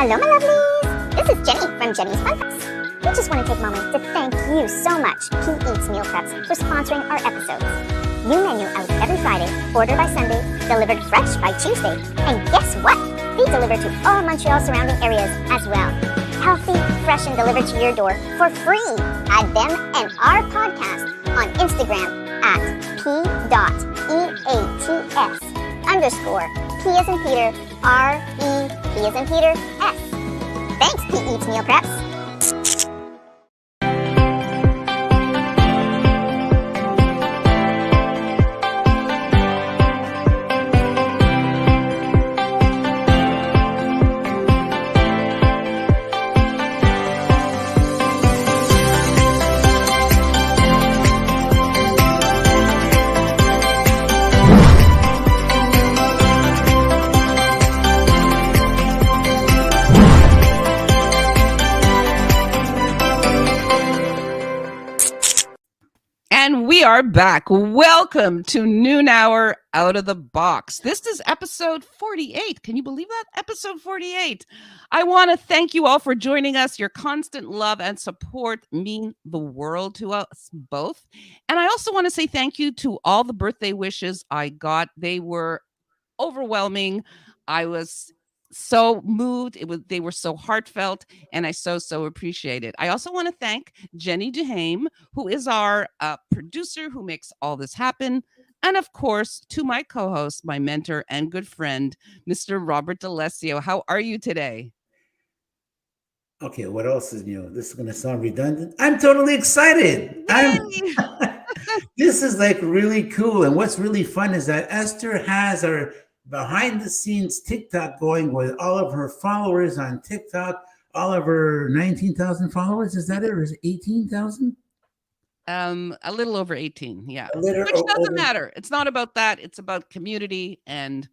Hello, my lovelies! This is Jenny from Jenny's Fun Facts. We just want to take a moment to thank you so much, P Eats Meal Preps, for sponsoring our episodes. New menu out every Friday, order by Sunday, delivered fresh by Tuesday. And guess what? They deliver to all Montreal surrounding areas as well. Healthy, fresh, and delivered to your door for free. Add them and our podcast on Instagram at p.eats_P as in Peter, R-E, P as in Peter, S. Thanks, P Eats Meal Preps. And we are back. Welcome to Noon Hour Out of the Box. This is episode 48. Can you believe that? Episode 48. I want to thank you all for joining us. Your constant love and support mean the world to us both. And I also want to say thank you to all the birthday wishes I got. They were overwhelming. I was so moved. They were so heartfelt, and I so appreciate it. I also want to thank Jenny Duhame, who is our producer who makes all this happen. And of course, to my co-host, my mentor and good friend, Mr. Robert D'Alessio. How are you today? Okay, what else is new? This is going to sound redundant. I'm totally excited. This is like really cool. And what's really fun is that Esther has our behind the scenes TikTok going with all of her followers on TikTok, all of her 19,000 followers. Is that it? Or is it 18,000? A little over 18. Yeah. Which doesn't matter. It's not about that. It's about community. And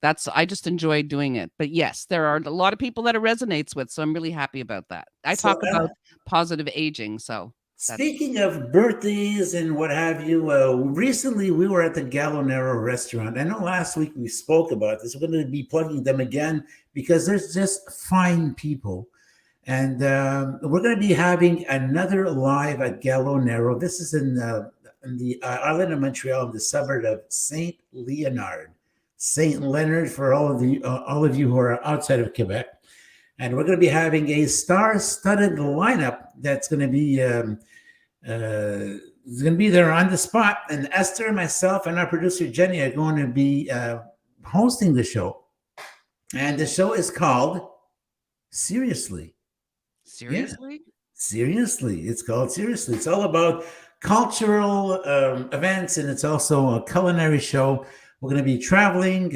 I just enjoy doing it. But yes, there are a lot of people that it resonates with. So I'm really happy about that. I talk about positive aging. So speaking of birthdays and what have you, recently we were at the Gallonero restaurant. I know last week we spoke about this. We're going to be plugging them again because there's just fine people. And we're going to be having another live at Gallonero. This is in the island of Montreal, in the suburb of St. Leonard. St. Leonard for all of you who are outside of Quebec. And we're going to be having a star-studded lineup that's going to be there on the spot. And Esther, myself, and our producer Jenny are going to be hosting the show. And the show is called Seriously. Seriously? Yeah. Seriously. It's called Seriously. It's all about cultural events, and it's also a culinary show. We're going to be traveling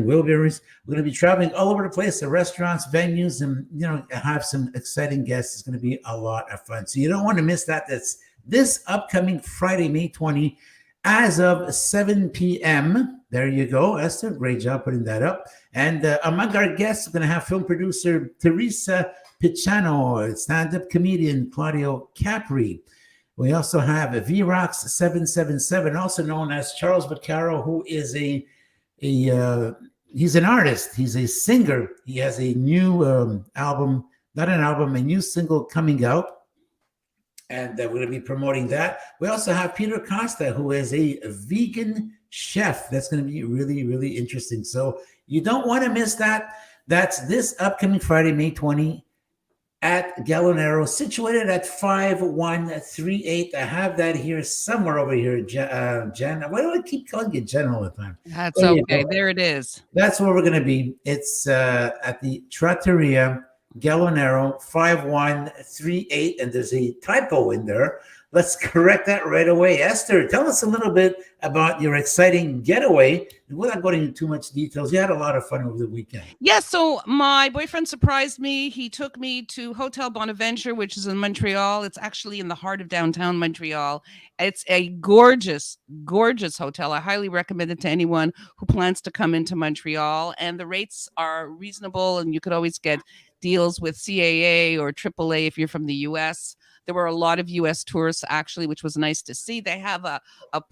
wheelbarrows. We're going to be traveling all over the place, the restaurants, venues, and have some exciting guests. It's going to be a lot of fun. So you don't want to miss that. That's this upcoming Friday, May 20, as of 7 p.m. There you go, Esther. Great job putting that up. And among our guests, we're going to have film producer Teresa Pichano, stand-up comedian Claudio Capri. We also have VROX 777, also known as Charles Vaccaro, who is he's an artist. He's a singer. He has a new a new single coming out. And we're going to be promoting that. We also have Peter Costa, who is a vegan chef. That's going to be really, really interesting. So you don't want to miss that. That's this upcoming Friday, May 20, at Gallonero, situated at 5138. I have that here somewhere over here, Jen. Why do I keep calling you Jen all the time? That's okay. There it is. That's where we're going to be. It's at the Trattoria Gallonero, 5138, and there's a typo in there. Let's correct that right away. Esther, tell us a little bit about your exciting getaway. Without going into too much details, you had a lot of fun over the weekend. Yeah, so my boyfriend surprised me. He took me to Hotel Bonaventure, which is in Montreal. It's actually in the heart of downtown Montreal. It's a gorgeous, gorgeous hotel. I highly recommend it to anyone who plans to come into Montreal. And the rates are reasonable, and you could always get deals with CAA or AAA if you're from the US. There were a lot of US tourists actually, which was nice to see. They have a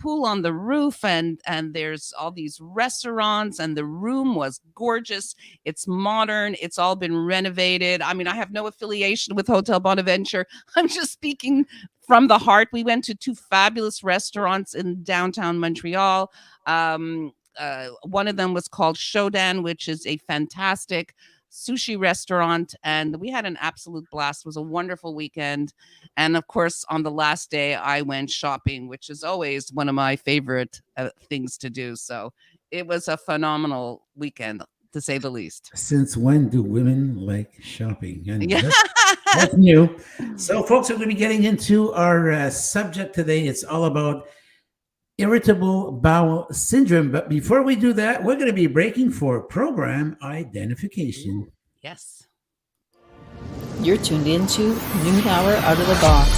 pool on the roof, and there's all these restaurants, and the room was gorgeous. It's modern. It's all been renovated. I mean, I have no affiliation with Hotel Bonaventure. I'm just speaking from the heart. We went to 2 fabulous restaurants in downtown Montreal. One of them was called Shodan, which is a fantastic sushi restaurant, and we had an absolute blast. It was a wonderful weekend. And of course, on the last day, I went shopping, which is always one of my favorite things to do. So it was a phenomenal weekend, to say the least. Since when do women like shopping? And Yeah. that's new. So, folks, we're going to be getting into our subject today. It's all about irritable bowel syndrome. But before we do that, we're going to be breaking for program identification. Yes. You're tuned into Noon Hour Out of the Box.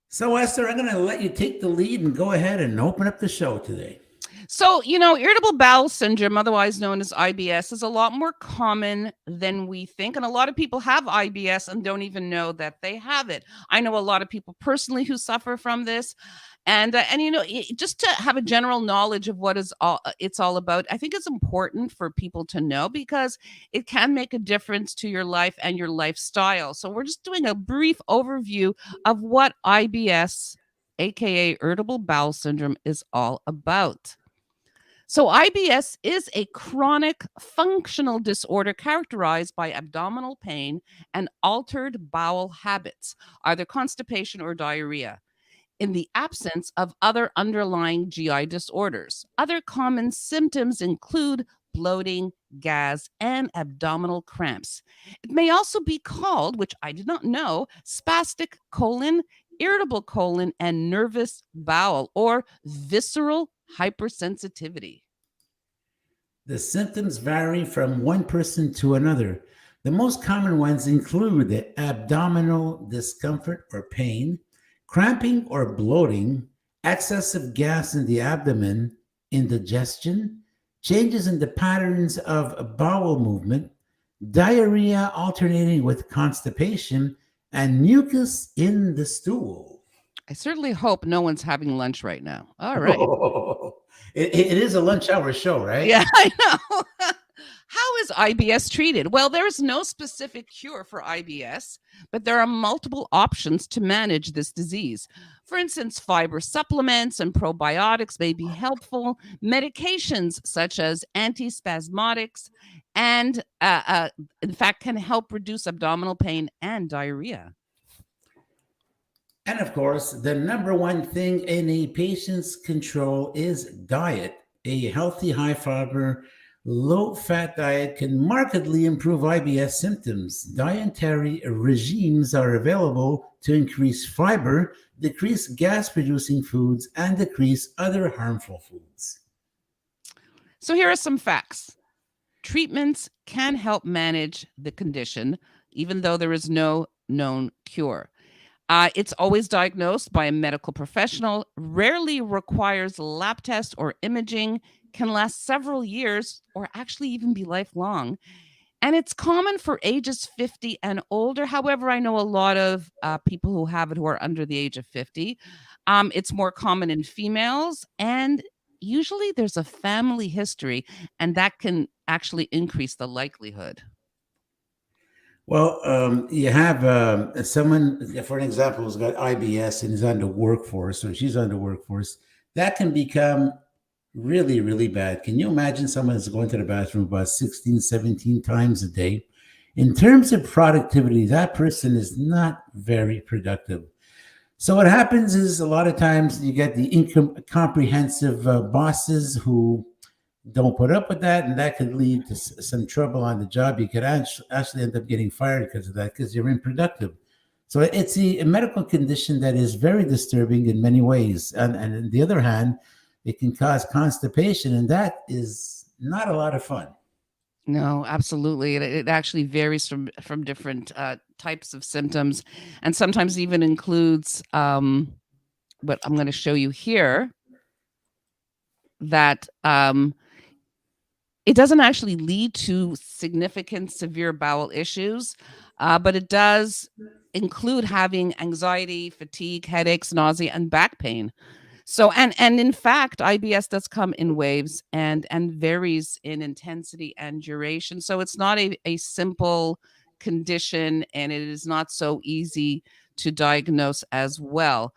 So, Esther, I'm going to let you take the lead and go ahead and open up the show today. So, irritable bowel syndrome, otherwise known as IBS, is a lot more common than we think. And a lot of people have IBS and don't even know that they have it. I know a lot of people personally who suffer from this. And just to have a general knowledge of what it's all about, I think it's important for people to know, because it can make a difference to your life and your lifestyle. So we're just doing a brief overview of what IBS, aka irritable bowel syndrome, is all about. So IBS is a chronic functional disorder characterized by abdominal pain and altered bowel habits, either constipation or diarrhea, in the absence of other underlying GI disorders. Other common symptoms include bloating, gas, and abdominal cramps. It may also be called, which I did not know, spastic colon, irritable colon, and nervous bowel, or visceral hypersensitivity. The symptoms vary from one person to another. The most common ones include the abdominal discomfort or pain, cramping or bloating, excessive gas in the abdomen, indigestion, changes in the patterns of bowel movement, diarrhea alternating with constipation, and mucus in the stool. I certainly hope no one's having lunch right now. All right. Oh, it is a lunch hour show, right? Yeah, I know. How is IBS treated? Well, there is no specific cure for IBS, but there are multiple options to manage this disease. For instance, fiber supplements and probiotics may be helpful. Medications such as antispasmodics and, in fact, can help reduce abdominal pain and diarrhea. And of course, the number one thing in a patient's control is diet. A healthy, high fiber, low fat diet can markedly improve IBS symptoms. Dietary regimes are available to increase fiber, decrease gas producing foods, and decrease other harmful foods. So here are some facts. Treatments can help manage the condition, even though there is no known cure. It's always diagnosed by a medical professional, rarely requires lab tests or imaging, can last several years or actually even be lifelong. And it's common for ages 50 and older. However, I know a lot of people who have it who are under the age of 50. It's more common in females, and usually there's a family history, and that can actually increase the likelihood. Well, you have someone, for an example, who's got IBS and is on the workforce, or she's on the workforce. That can become really, really bad. Can you imagine someone that's going to the bathroom about 16, 17 times a day? In terms of productivity, that person is not very productive. So what happens is a lot of times you get the incomprehensive bosses who don't put up with that, and that could lead to some trouble on the job. You could actually end up getting fired because of that, because you're unproductive. So it's a medical condition that is very disturbing in many ways. And on the other hand, it can cause constipation, and that is not a lot of fun. No, absolutely. It actually varies from different types of symptoms, and sometimes even includes what I'm going to show you here, that It doesn't actually lead to significant severe bowel issues, but it does include having anxiety, fatigue, headaches, nausea, and back pain. So, and in fact, IBS does come in waves and varies in intensity and duration. So it's not a simple condition, and it is not so easy to diagnose as well.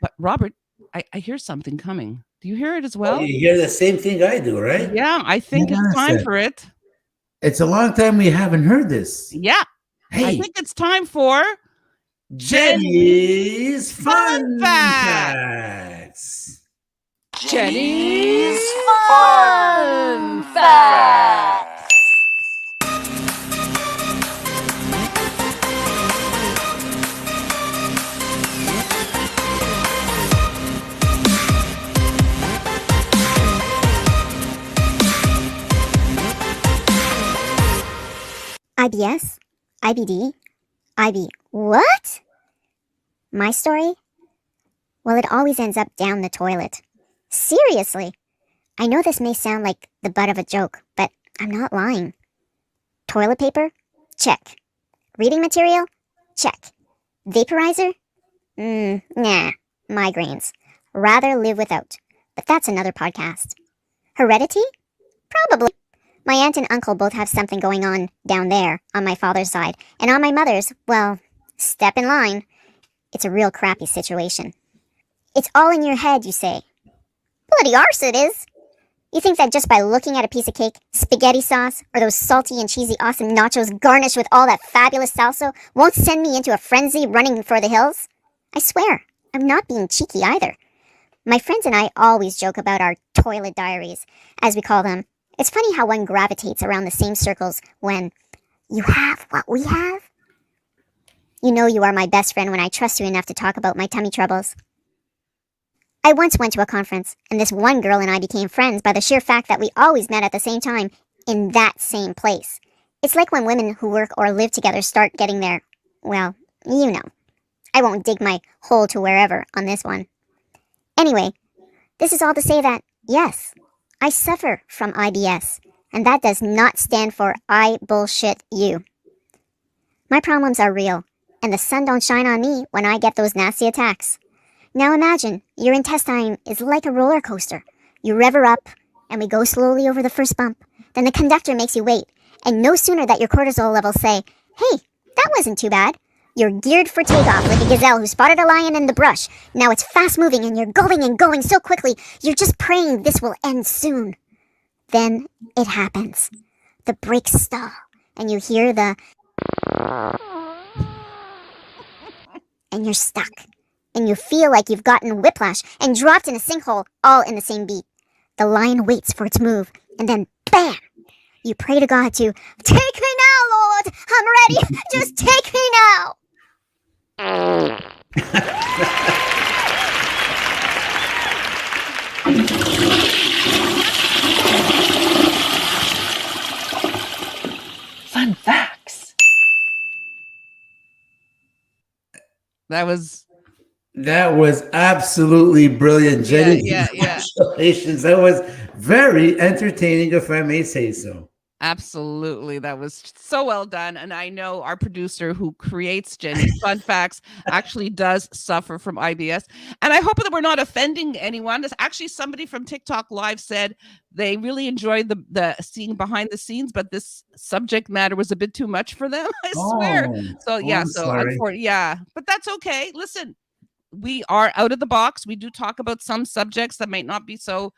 But Robert, I hear something coming. Do you hear it as Oh, well? you hear the same thing I do, right? Yeah, I think Hang it's on a time sec. for it. It's a long time we haven't heard this. Yeah, I Hey, think it's time for Jenny's Fun Facts. Facts. Jenny's Fun Facts. IBS? IBD? What? My story? Well, it always ends up down the toilet. Seriously. I know this may sound like the butt of a joke, but I'm not lying. Toilet paper? Check. Reading material? Check. Vaporizer? Nah. Migraines. Rather live without. But that's another podcast. Heredity? Probably. My aunt and uncle both have something going on down there on my father's side, and on my mother's, well, step in line. It's a real crappy situation. It's all in your head, you say. Bloody arse it is. You think that just by looking at a piece of cake, spaghetti sauce, or those salty and cheesy awesome nachos garnished with all that fabulous salsa won't send me into a frenzy running for the hills? I swear, I'm not being cheeky either. My friends and I always joke about our toilet diaries, as we call them. It's funny how one gravitates around the same circles when you have what we have. You know you are my best friend when I trust you enough to talk about my tummy troubles. I once went to a conference, and this one girl and I became friends by the sheer fact that we always met at the same time in that same place. It's like when women who work or live together start getting their, well, you know. I won't dig my hole to wherever on this one. Anyway, this is all to say that, yes, I suffer from IBS, and that does not stand for I bullshit you. My problems are real, and the sun don't shine on me when I get those nasty attacks. Now imagine, your intestine is like a roller coaster. You rev her up, and we go slowly over the first bump. Then the conductor makes you wait, and no sooner that your cortisol levels say, hey, that wasn't too bad. You're geared for takeoff like a gazelle who spotted a lion in the brush. Now it's fast moving and you're going and going so quickly, you're just praying this will end soon. Then it happens. The brakes stall, and you hear the and you're stuck. And you feel like you've gotten whiplash and dropped in a sinkhole all in the same beat. The lion waits for its move, and then bam! You pray to God to, take me now, Lord! I'm ready! Just take me now! Fun facts. That was absolutely brilliant, Jenny. Yeah. Congratulations. That was very entertaining, if I may say so. Absolutely. That was so well done. And I know our producer who creates Jenny's Fun Facts actually does suffer from IBS. And I hope that we're not offending anyone. There's actually somebody from TikTok Live said they really enjoyed the seeing behind the scenes, but this subject matter was a bit too much for them. I swear. So yeah, but that's okay. Listen, we are out of the box. We do talk about some subjects that might not be so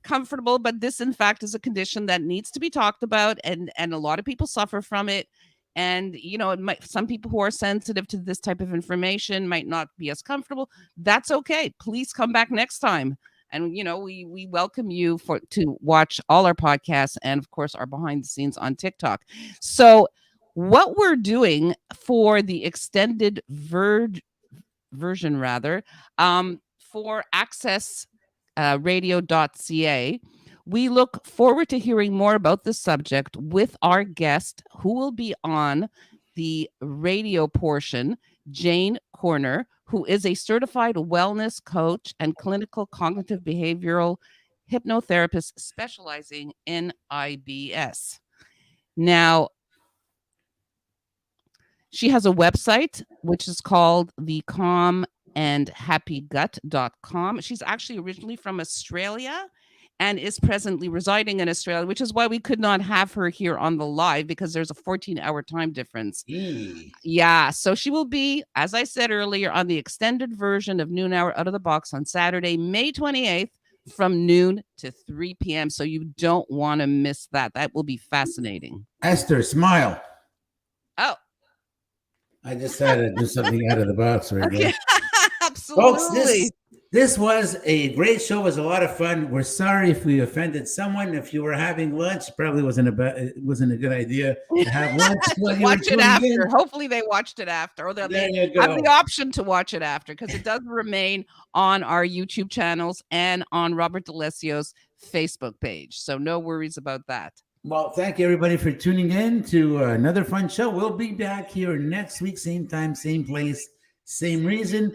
comfortable, but this in fact is a condition that needs to be talked about, and a lot of people suffer from it. And you know, some people who are sensitive to this type of information might not be as comfortable. That's okay. Please come back next time. And you know, we welcome you to watch all our podcasts and of course our behind the scenes on TikTok. So what we're doing for the extended version for access radio.ca, we look forward to hearing more about this subject with our guest who will be on the radio portion, Jane Corner, who is a certified wellness coach and clinical cognitive behavioral hypnotherapist specializing in IBS. Now, she has a website, which is called the calmandhappygut.com. She's actually originally from Australia and is presently residing in Australia, which is why we could not have her here on the live, because there's a 14-hour time difference. Yeah, so she will be, as I said earlier, on the extended version of Noon Hour Out of the Box on Saturday, May 28th from noon to 3 p.m. So you don't want to miss that. That will be fascinating. Esther, smile. Oh. I just had to do something out of the box right there. Absolutely. Folks, this was a great show. It was a lot of fun. We're sorry if we offended someone. If you were having lunch, probably wasn't a good idea to have lunch. Watch it after. Hopefully they watched it after. Or they have the option to watch it after, because it does remain on our YouTube channels and on Robert D'Alessio's Facebook page. So no worries about that. Well, thank you, everybody, for tuning in to another fun show. We'll be back here next week, same time, same place, same reason.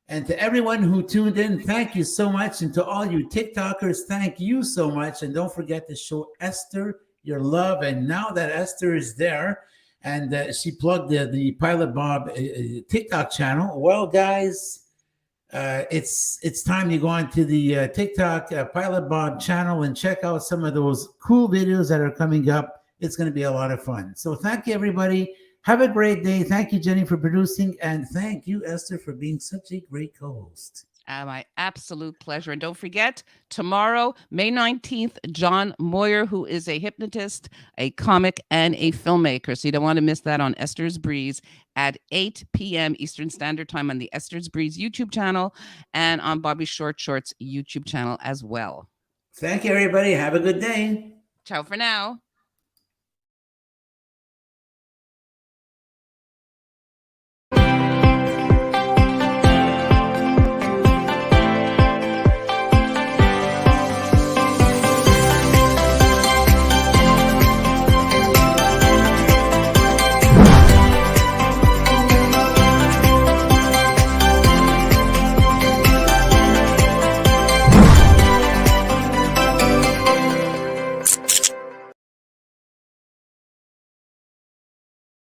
And to everyone who tuned in, thank you so much. And to all you TikTokers, thank you so much. And don't forget to show Esther your love. And now that Esther is there, and she plugged the Pilot Bob TikTok channel, well, guys, it's time you go on to the TikTok Pilot Bob channel and check out some of those cool videos that are coming up. It's going to be a lot of fun. So thank you, everybody. Have a great day. Thank you, Jenny, for producing. And thank you, Esther, for being such a great co-host. My absolute pleasure. And don't forget, tomorrow, May 19th, John Moyer, who is a hypnotist, a comic, and a filmmaker. So you don't want to miss that on Esther's Breeze at 8 p.m. Eastern Standard Time on the Esther's Breeze YouTube channel and on Bobby Short Shorts YouTube channel as well. Thank you, everybody. Have a good day. Ciao for now.